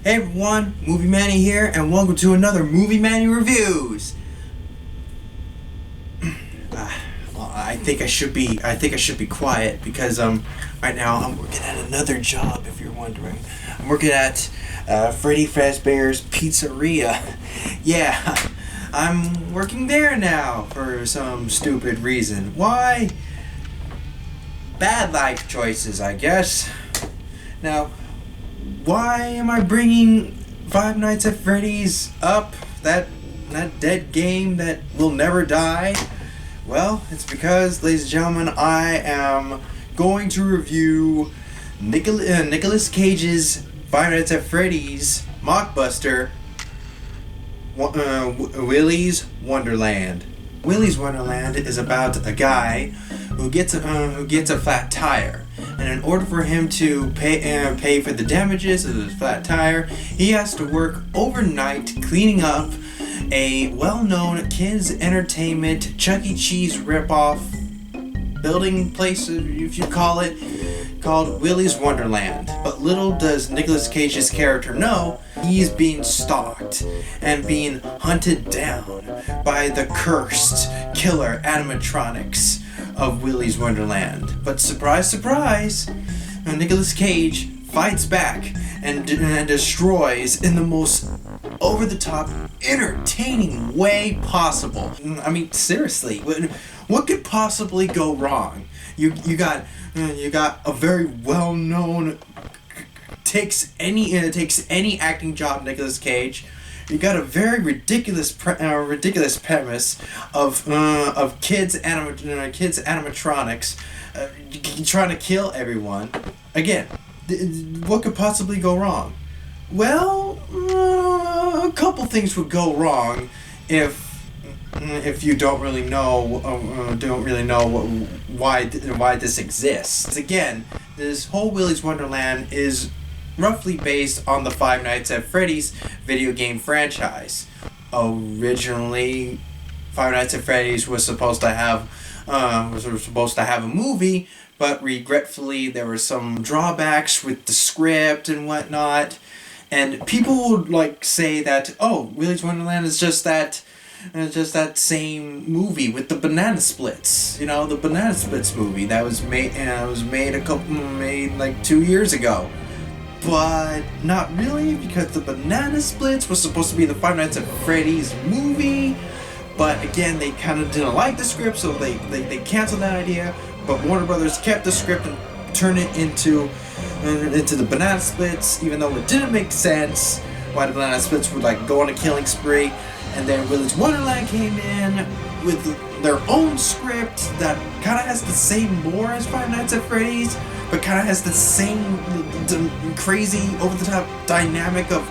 Hey everyone, Movie Manny here, and welcome to another Movie Manny Reviews. I think I should be quiet because right now I'm working at another job. If you're wondering, I'm working at Freddy Fazbear's Pizzeria. Yeah, I'm working there now for some stupid reason. Why? Bad life choices, I guess. Now, why am I bringing Five Nights at Freddy's up? That dead game that will never die? Well, it's because, ladies and gentlemen, I am going to review Nicolas Cage's Five Nights at Freddy's mockbuster, Willy's Wonderland. Willy's Wonderland is about a guy who gets a flat tire, and in order for him to pay for the damages of his flat tire, he has to work overnight cleaning up a well-known kids entertainment Chuck E. Cheese ripoff building place, if you call it, called Willy's Wonderland. But little does Nicolas Cage's character know, he's being stalked and being hunted down by the cursed killer animatronics of Willy's Wonderland. But surprise, surprise, Nicolas Cage fights back and destroys in the most over-the-top, entertaining way possible. I mean, seriously, what could possibly go wrong? You got a very well-known, takes any acting job, Nicolas Cage. You got a very ridiculous premise of kids animatronics trying to kill everyone. Again, what could possibly go wrong? Well, a couple things would go wrong if you don't really know why this exists. Again, this whole Willy's Wonderland is roughly based on the Five Nights at Freddy's video game franchise. Originally, Five Nights at Freddy's was supposed to have a movie, but regretfully there were some drawbacks with the script and whatnot. And people would say that, oh, Willy's Wonderland is just that same movie with the Banana Splits. You know, the Banana Splits movie that was made like 2 years ago. But not really, because the Banana Splits was supposed to be the Five Nights at Freddy's movie. But again, they kind of didn't like the script, so they canceled that idea. But Warner Brothers kept the script and turned it into the Banana Splits, even though it didn't make sense why the Banana Splits would go on a killing spree. And then Willy's Wonderland came in with their own script that kind of has the same lore as Five Nights at Freddy's, but kind of has the same crazy over-the-top dynamic of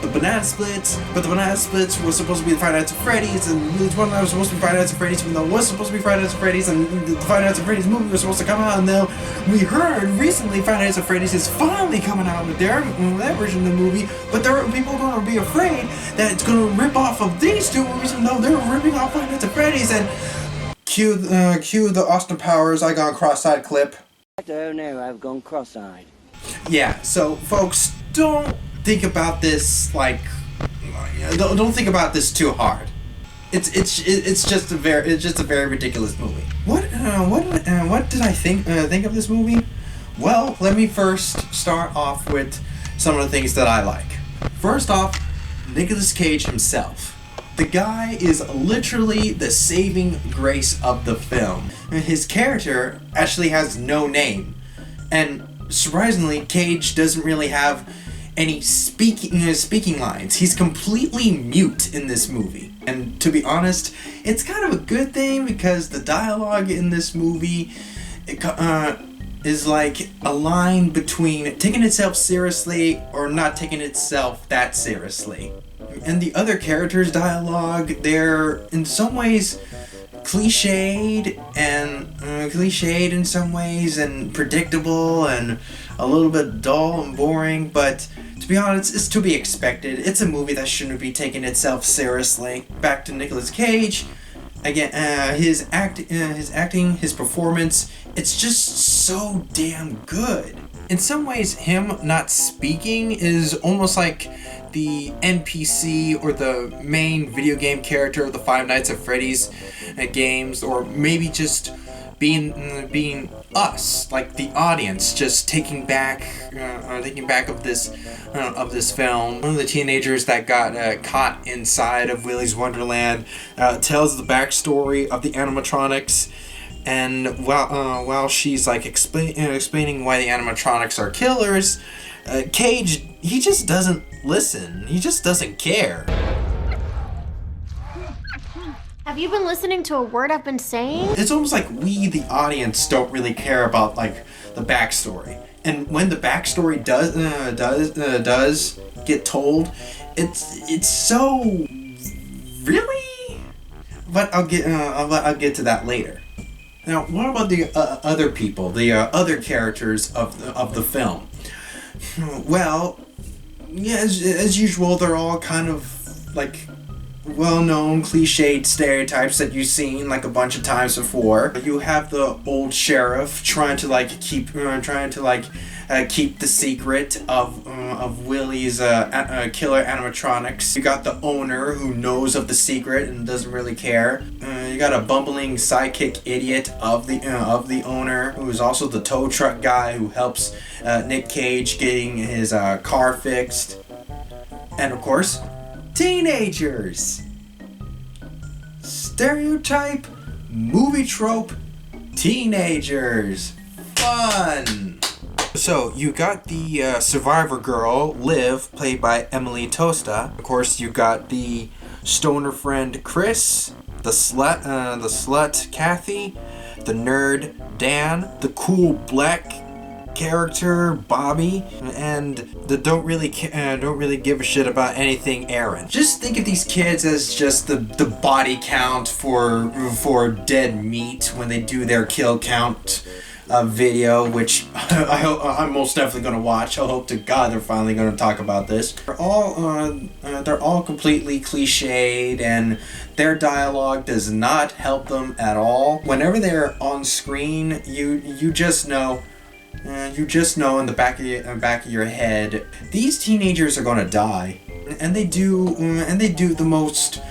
the Banana Splits. But the Banana Splits was supposed to be the Five Nights at Freddy's, and Willy's Wonderland was supposed to be Five Nights at Freddy's, even though it was supposed to be Five Nights at Freddy's, and the Five Nights at Freddy's movie was supposed to come out. And then we heard recently Five Nights at Freddy's is finally coming out with their version of the movie, but there are people going to be afraid that it's going to rip off of these two movies, even though they're ripping off Five Nights at Freddy's. And cue the Austin Powers "I Gone Cross-Eyed" clip. Oh no, I've gone cross-eyed. Yeah, so folks, don't think about this don't think about this too hard. It's just a very ridiculous movie. What did I think of this movie? Well, let me first start off with some of the things that I like. First off, Nicolas Cage himself. The guy is literally the saving grace of the film. His character actually has no name, and surprisingly, Cage doesn't really have any speaking lines. He's completely mute in this movie. And to be honest, it's kind of a good thing, because the dialogue in this movie is like a line between taking itself seriously or not taking itself that seriously. And the other characters' dialogue, they're in some ways cliched in some ways, and predictable, and a little bit dull and boring, but to be honest, it's to be expected. It's a movie that shouldn't be taking itself seriously. Back to Nicolas Cage. Again, his acting, his performance, it's just so damn good. In some ways, him not speaking is almost like the NPC or the main video game character of the Five Nights at Freddy's games, or maybe just being us, like the audience, just taking back of this film. One of the teenagers that got caught inside of Willy's Wonderland tells the backstory of the animatronics. And while she's like explaining why the animatronics are killers, Cage, he just doesn't listen. He just doesn't care. Have you been listening to a word I've been saying? It's almost like we, the audience, don't really care about like the backstory. And when the backstory does get told, it's so really. But I'll get to that later. Now, what about the other people, the other characters of the film? Well, yeah, as usual, they're all kind of like well-known cliched stereotypes that you've seen like a bunch of times before. You have the old sheriff trying to keep the secret of Willy's killer animatronics. You got the owner who knows of the secret and doesn't really care. You got a bumbling sidekick idiot of the owner, who is also the tow truck guy who helps Nick Cage getting his car fixed. And of course, teenagers. Stereotype, movie trope, teenagers. Fun. So you got the survivor girl, Liv, played by Emily Tosta. Of course, you got the stoner friend Chris, the slut Kathy, the nerd Dan, the cool black character Bobby, and the don't really give a shit about anything Aaron. Just think of these kids as just the body count for dead meat when they do their kill count video, which I'm most definitely going to watch. I hope to God they're finally going to talk about this. They're all completely cliched, and their dialogue does not help them at all. Whenever they're on screen, you just know. You just know in the back of your head, these teenagers are gonna die, and they do the most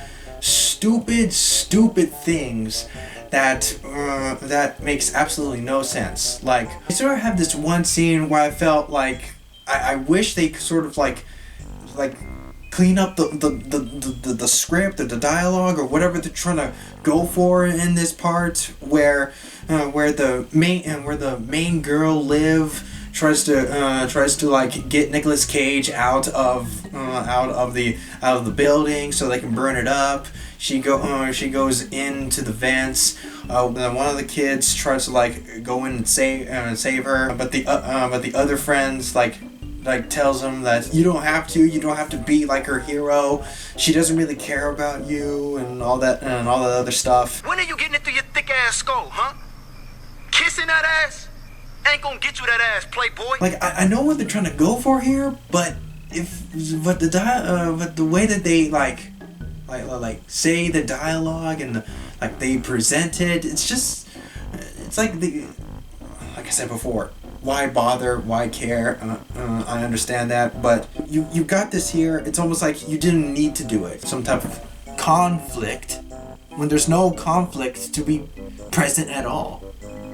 stupid things that makes absolutely no sense. Like, I sort of have this one scene where I felt like I wish they could sort of like clean up the script or the dialogue or whatever they're trying to go for in this part, where the main girl Liv tries to like get Nicolas Cage out of the building so they can burn it up. She goes into the vents. Then one of the kids tries to like go in and save her, but the other friends like tells him that you don't have to be like her hero. She doesn't really care about you and all that other stuff. When are you getting it through your thick ass skull, huh? Kissing that ass ain't gonna get you that ass, playboy. Like, I know what they're trying to go for here, but the way that they like say the dialogue and they present it, it's like I said before, why bother? Why care? I understand that, but you got this here. It's almost like you didn't need to do it. Some type of conflict when there's no conflict to be present at all.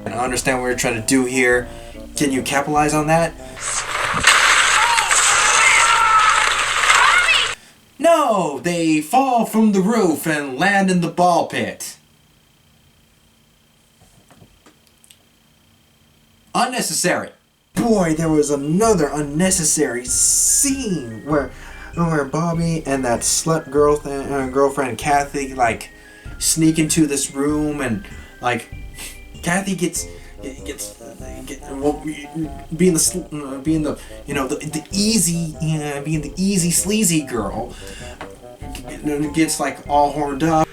And I understand what you're trying to do here. Can you capitalize on that? No, they fall from the roof and land in the ball pit. Unnecessary. Boy, there was another unnecessary scene where Bobby and that slut girlfriend Kathy sneak into this room, and Kathy gets being the easy sleazy girl, gets all horned up.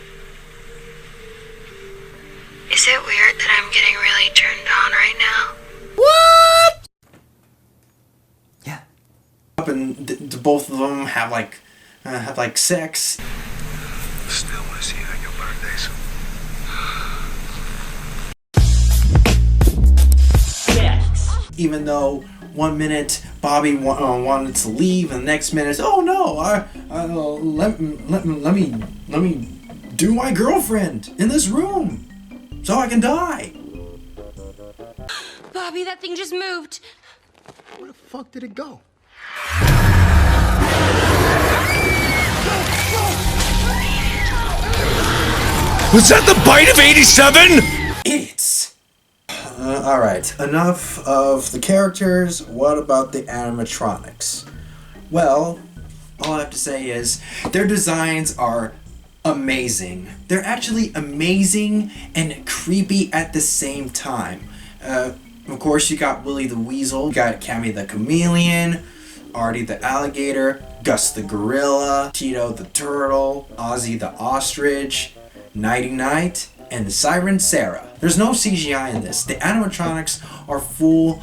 Is it weird that I'm getting really turned on right now? What? Yeah. Up and both of them have sex. Still want to see you on your birthday soon. Even though one minute Bobby wanted to leave, and the next minute, oh no, let me do my girlfriend in this room so I can die. Bobby, that thing just moved. Where the fuck did it go? Was that the bite of 87? Idiots! Alright, enough of the characters. What about the animatronics? Well, all I have to say is their designs are amazing. They're actually amazing and creepy at the same time. Of course, you got Willy the Weasel, you got Cammy the Chameleon, Artie the Alligator, Gus the Gorilla, Tito the Turtle, Ozzy the Ostrich, Nighty Night, and Siren Sarah. There's no CGI in this. The animatronics are full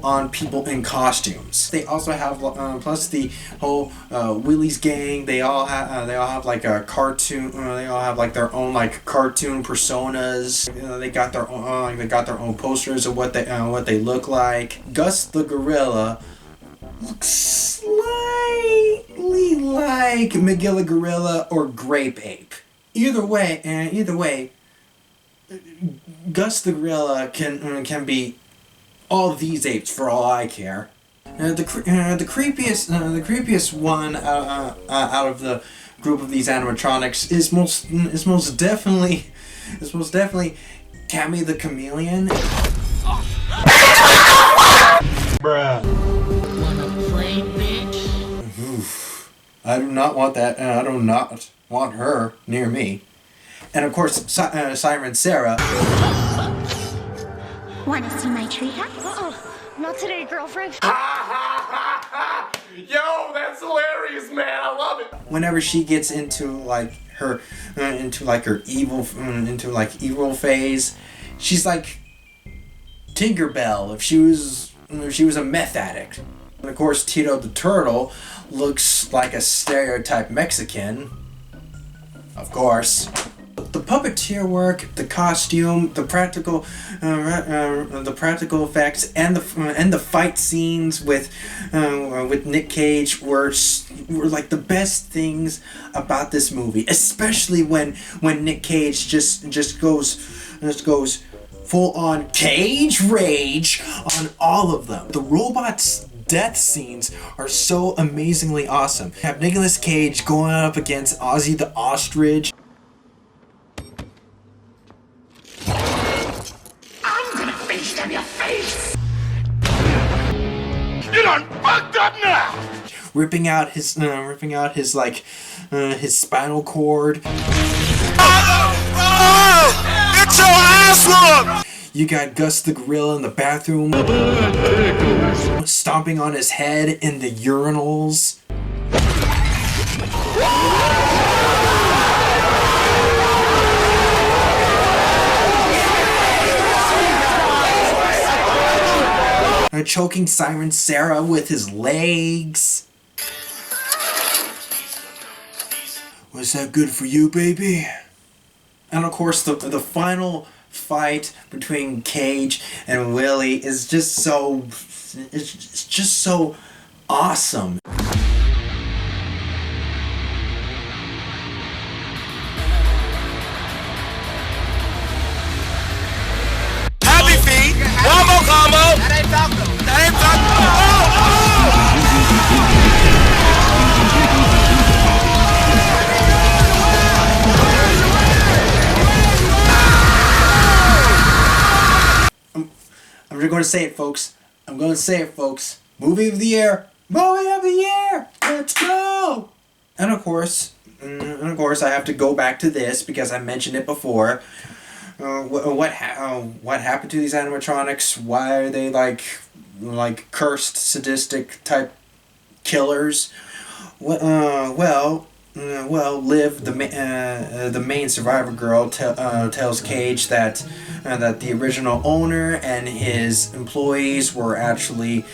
on people in costumes. They also have plus the whole Willy's gang. They all have like a cartoon. They all have like their own like cartoon personas. They got their own posters of what they look like. Gus the Gorilla looks slightly like Magilla Gorilla or Grape Ape. Either way, Gus the Gorilla can be all these apes for all I care. The creepiest one out of the group of these animatronics is most definitely Cammy the Chameleon. Bruh. Wanna play, bitch? Oof. I do not want that. I do not want her near me. And of course, Siren Sarah. Wanna see my treehouse? Not today, girlfriend. Yo, that's hilarious, man. I love it. Whenever she gets into like her evil phase, she's like Tinkerbell if she was a meth addict. And of course, Tito the Turtle looks like a stereotype Mexican. Of course. The puppeteer work, the costume, the practical effects, and the fight scenes with Nick Cage were like the best things about this movie. Especially when Nick Cage just goes full on cage rage on all of them. The robots' death scenes are so amazingly awesome. You have Nicolas Cage going up against Ozzy the Ostrich. You done fucked up now. Ripping out his spinal cord. Oh! Get your ass whooped! You got Gus the Gorilla in the bathroom, stomping on his head in the urinals. Choking Siren Sarah with his legs. Was that good for you, baby? And of course, the final fight between Cage and Willy is just so awesome. Happy feet. One more combo. That ain't taco. That ain't taco. I'm just going to say it, folks. Movie of the year. Let's go. And of course, I have to go back to this because I mentioned it before. What happened to these animatronics? Why are they like cursed, sadistic type killers? Well, Liv, the main survivor girl, tells Cage that the original owner and his employees were actually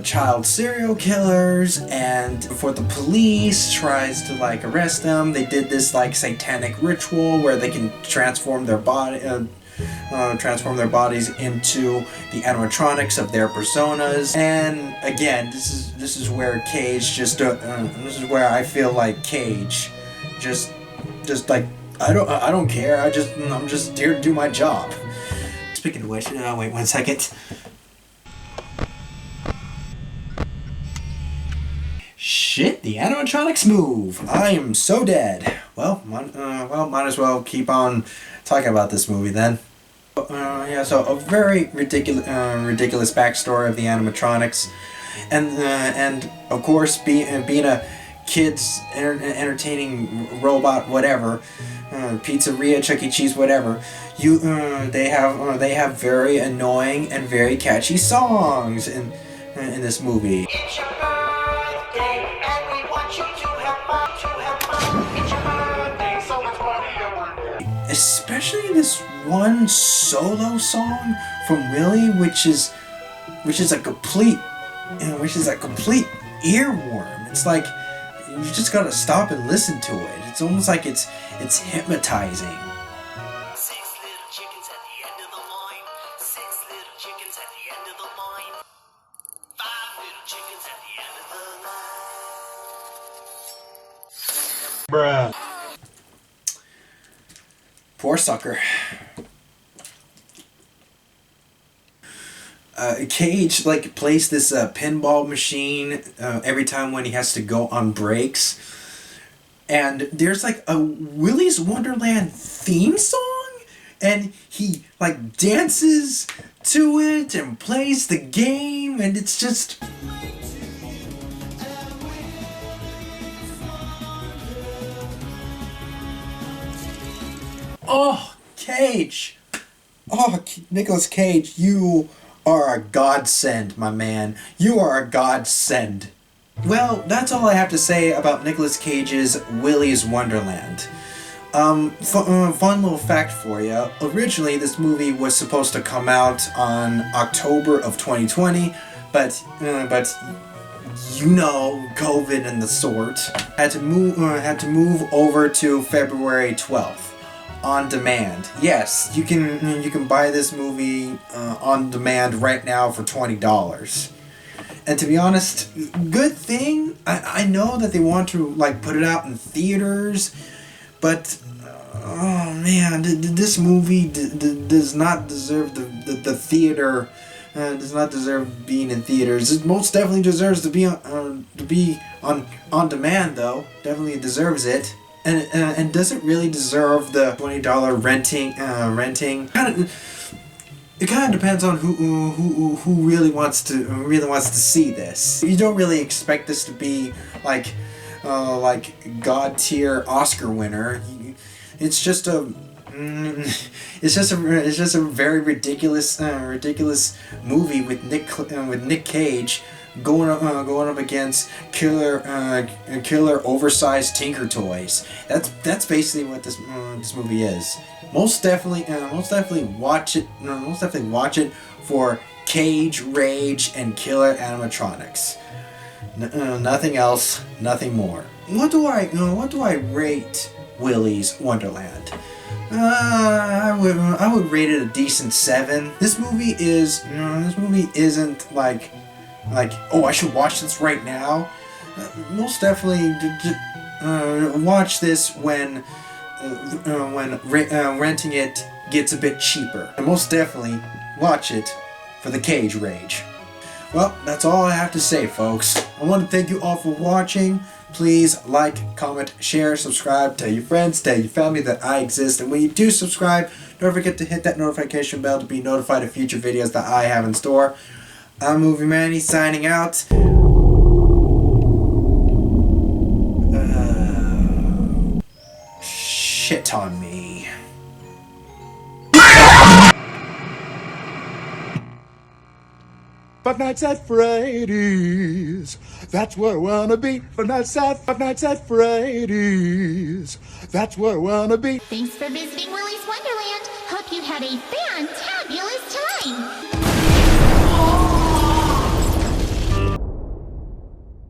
child serial killers, and before the police tries to arrest them, they did this satanic ritual where they can transform their body, transform their bodies into the animatronics of their personas. And again, this is where Cage this is where I feel like Cage just like I don't care. I'm just here to do my job. Speaking of which, wait 1 second. Shit, the animatronics move. I am so dead. Well, might as well keep on talking about this movie then. Yeah, so a very ridiculous backstory of the animatronics, and of course, being a kids entertaining robot, whatever, pizzeria, Chuck E. Cheese, whatever. They have very annoying and very catchy songs in this movie. It's your birthday, and we want you to have fun, It's your birthday, so it's party. Especially this one solo song from Willy, which is a complete earworm. It's like you just gotta stop and listen to it. It's almost like it's hypnotizing. 6 little chickens at the end of the line. 6 little chickens at the end of the line. 5 little chickens at the end of the line. Bruh. Poor sucker. Cage plays this pinball machine every time when he has to go on breaks, and there's a Willy's Wonderland theme song, and he dances to it and plays the game, and it's just. Oh, Cage! Oh, Nicolas Cage, you are a godsend, my man. You are a godsend. Well, that's all I have to say about Nicolas Cage's Willy's Wonderland. Fun little fact for you. Originally, this movie was supposed to come out on October of 2020, but COVID and the sort had to move over to February 12th. On demand. Yes, you can buy this movie on demand right now for $20. And to be honest, good thing. I know that they want to put it out in theaters, but oh man, this movie does not deserve the theater. Does not deserve being in theaters. It most definitely deserves to be on demand though. Definitely deserves it. And does it really deserve the $20 renting? It kind of depends on who really wants to see this. You don't really expect this to be like god tier Oscar winner. It's just a very ridiculous movie with Nick Cage going up against killer oversized Tinker Toys. That's basically what this movie is. Most definitely watch it. Most definitely watch it for Cage, Rage, and killer animatronics. Nothing else. Nothing more. What do I rate Willy's Wonderland? I would rate it a decent 7. This movie isn't like oh, I should watch this right now. Most definitely watch this when renting it gets a bit cheaper. And most definitely watch it for the Cage Rage. Well, that's all I have to say, folks. I want to thank you all for watching. Please like, comment, share, subscribe, tell your friends, tell your family that I exist. And when you do subscribe, don't forget to hit that notification bell to be notified of future videos that I have in store. I'm Movie Manny signing out. Shit on me. Five Nights at Freddy's. That's where I wanna be. Five Nights at Freddy's. That's where I wanna be. Thanks for visiting Willy's Wonderland. Hope you had a fantabulous time.